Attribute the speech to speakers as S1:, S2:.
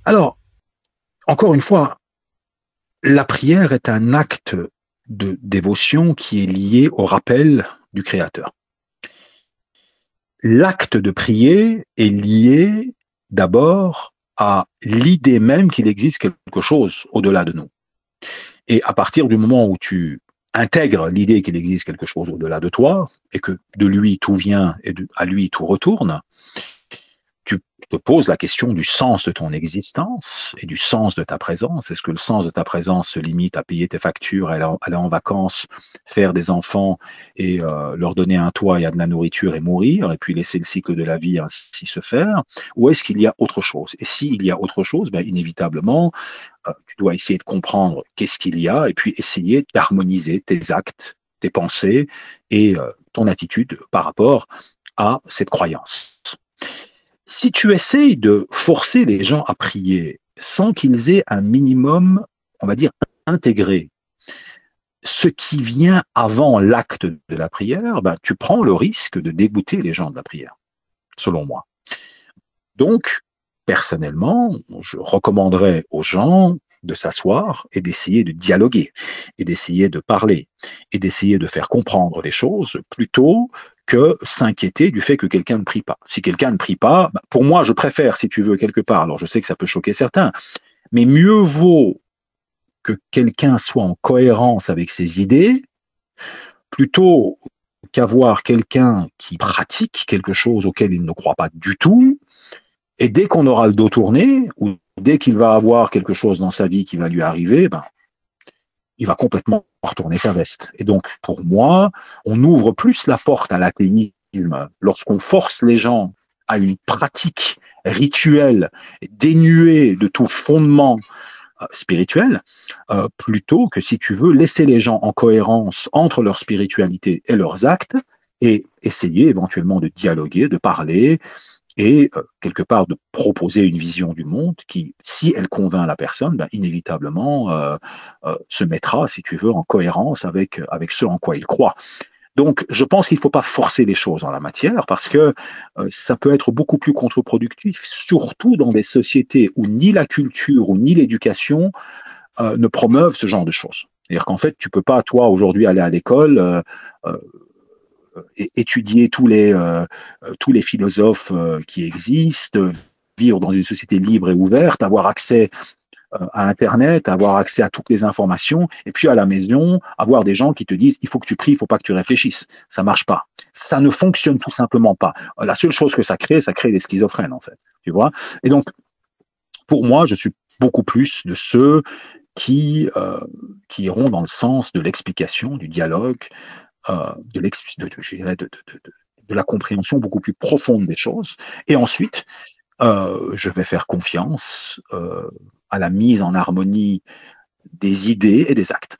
S1: Alors, encore une fois, la prière est un acte de dévotion qui est lié au rappel du Créateur. L'acte de prier est lié d'abord à l'idée même qu'il existe quelque chose au-delà de nous. Et à partir du moment où tu intègres l'idée qu'il existe quelque chose au-delà de toi et que de lui tout vient et à lui tout retourne, tu te poses la question du sens de ton existence et du sens de ta présence. Est-ce que le sens de ta présence se limite à payer tes factures, aller en vacances, faire des enfants et leur donner un toit et de la nourriture et mourir, et puis laisser le cycle de la vie ainsi se faire? Ou est-ce qu'il y a autre chose? Et s'il y a autre chose, ben, inévitablement, tu dois essayer de comprendre qu'est-ce qu'il y a et puis essayer d'harmoniser tes actes, tes pensées et ton attitude par rapport à cette croyance. Si tu essayes de forcer les gens à prier sans qu'ils aient un minimum, on va dire, intégré ce qui vient avant l'acte de la prière, ben, tu prends le risque de dégoûter les gens de la prière, selon moi. Donc, personnellement, je recommanderais aux gens de s'asseoir et d'essayer de dialoguer, et d'essayer de parler, et d'essayer de faire comprendre les choses plutôt que s'inquiéter du fait que quelqu'un ne prie pas. Si quelqu'un ne prie pas, pour moi, je préfère, si tu veux, quelque part, alors je sais que ça peut choquer certains, mais mieux vaut que quelqu'un soit en cohérence avec ses idées, plutôt qu'avoir quelqu'un qui pratique quelque chose auquel il ne croit pas du tout, et dès qu'on aura le dos tourné, ou dès qu'il va avoir quelque chose dans sa vie qui va lui arriver, ben, il va complètement retourner sa veste. Et donc, pour moi, on ouvre plus la porte à l'athéisme lorsqu'on force les gens à une pratique rituelle dénuée de tout fondement spirituel, plutôt que, si tu veux, laisser les gens en cohérence entre leur spiritualité et leurs actes et essayer éventuellement de dialoguer, de parler, et quelque part de proposer une vision du monde qui, si elle convainc la personne, ben, inévitablement se mettra, si tu veux, en cohérence avec ce en quoi il croit. Donc, je pense qu'il ne faut pas forcer les choses en la matière parce que ça peut être beaucoup plus contre-productif, surtout dans des sociétés où ni la culture ou ni l'éducation ne promeuvent ce genre de choses. C'est-à-dire qu'en fait, tu peux pas, toi, aujourd'hui, aller à l'école, euh, étudier tous les philosophes qui existent, vivre dans une société libre et ouverte, avoir accès à Internet, avoir accès à toutes les informations, et puis à la maison, avoir des gens qui te disent il faut que tu pries, il faut pas que tu réfléchisses. Ça marche pas. Ça ne fonctionne tout simplement pas. La seule chose que ça crée des schizophrènes en fait. Tu vois. Et donc, pour moi, je suis beaucoup plus de ceux qui iront dans le sens de l'explication, du dialogue, je dirais de la compréhension beaucoup plus profonde des choses. Et ensuite, je vais faire confiance à la mise en harmonie des idées et des actes.